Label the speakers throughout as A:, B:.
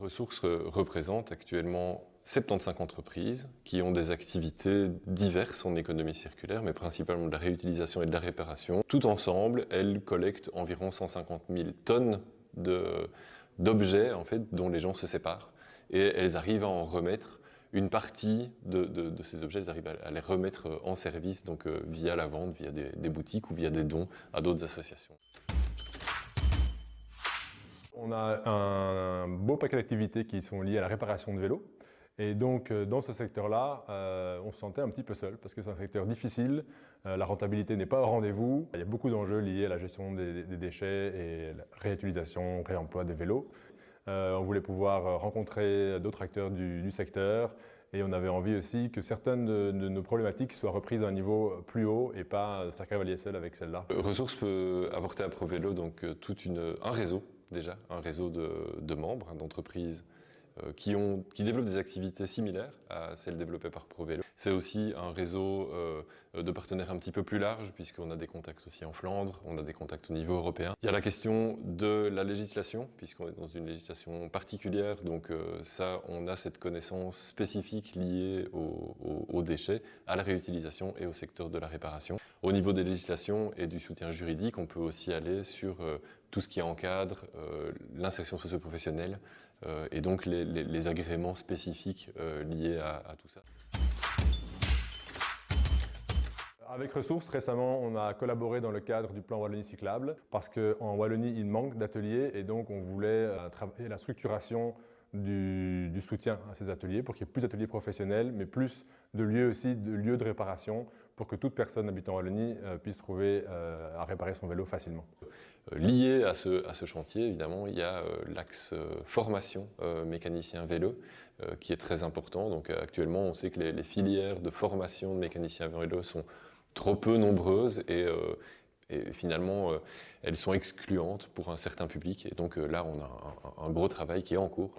A: Ressources représente actuellement 75 entreprises qui ont des activités diverses en économie circulaire, mais principalement de la réutilisation et de la réparation. Tout ensemble, elles collectent environ 150 000 tonnes d'objets en fait, dont les gens se séparent. Et elles arrivent à en remettre une partie de ces objets, elles arrivent à les remettre en service, donc via la vente, via des boutiques ou via des dons à d'autres associations.
B: On a un beau paquet d'activités qui sont liées à la réparation de vélos. Et donc, dans ce secteur-là, on se sentait un petit peu seul parce que c'est un secteur difficile, la rentabilité n'est pas au rendez-vous. Il y a beaucoup d'enjeux liés à la gestion des déchets et la réutilisation, réemploi des vélos. On voulait pouvoir rencontrer d'autres acteurs du secteur et on avait envie aussi que certaines de nos problématiques soient reprises à un niveau plus haut et pas faire cavalier seul avec celle-là.
A: Ressources peut apporter à ProVélo donc un réseau déjà, un réseau de membres, d'entreprises qui développent des activités similaires à celles développées par ProVélo. C'est aussi un réseau de partenaires un petit peu plus large, puisqu'on a des contacts aussi en Flandre, on a des contacts au niveau européen. Il y a la question de la législation, puisqu'on est dans une législation particulière, donc ça, on a cette connaissance spécifique liée aux déchets, à la réutilisation et au secteur de la réparation. Au niveau des législations et du soutien juridique, on peut aussi aller sur tout ce qui encadre l'insertion socio-professionnelle et donc les agréments spécifiques liés à tout ça.
B: Avec Ressources, récemment, on a collaboré dans le cadre du plan Wallonie cyclable parce qu'en Wallonie, il manque d'ateliers et donc on voulait travailler la structuration du soutien à ces ateliers pour qu'il y ait plus d'ateliers professionnels, mais plus de lieux aussi, de lieux de réparation pour que toute personne habitant en Wallonie puisse trouver à réparer son vélo facilement.
A: Lié à ce chantier, évidemment, il y a l'axe formation mécanicien vélo qui est très important. Donc actuellement, on sait que les filières de formation de mécaniciens vélo sont trop peu nombreuses et finalement, elles sont excluantes pour un certain public. Et donc là, on a un gros travail qui est en cours.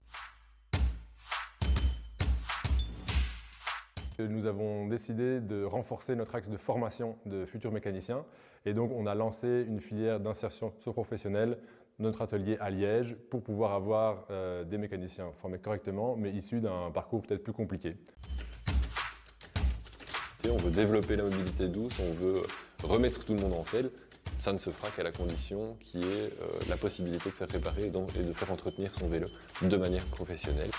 B: Nous avons décidé de renforcer notre axe de formation de futurs mécaniciens et donc on a lancé une filière d'insertion socio-professionnelle, notre atelier à Liège, pour pouvoir avoir des mécaniciens formés correctement mais issus d'un parcours peut-être plus compliqué.
A: On veut développer la mobilité douce, on veut remettre tout le monde en selle. Ça ne se fera qu'à la condition qu'il y ait la possibilité de faire réparer et de faire entretenir son vélo de manière professionnelle.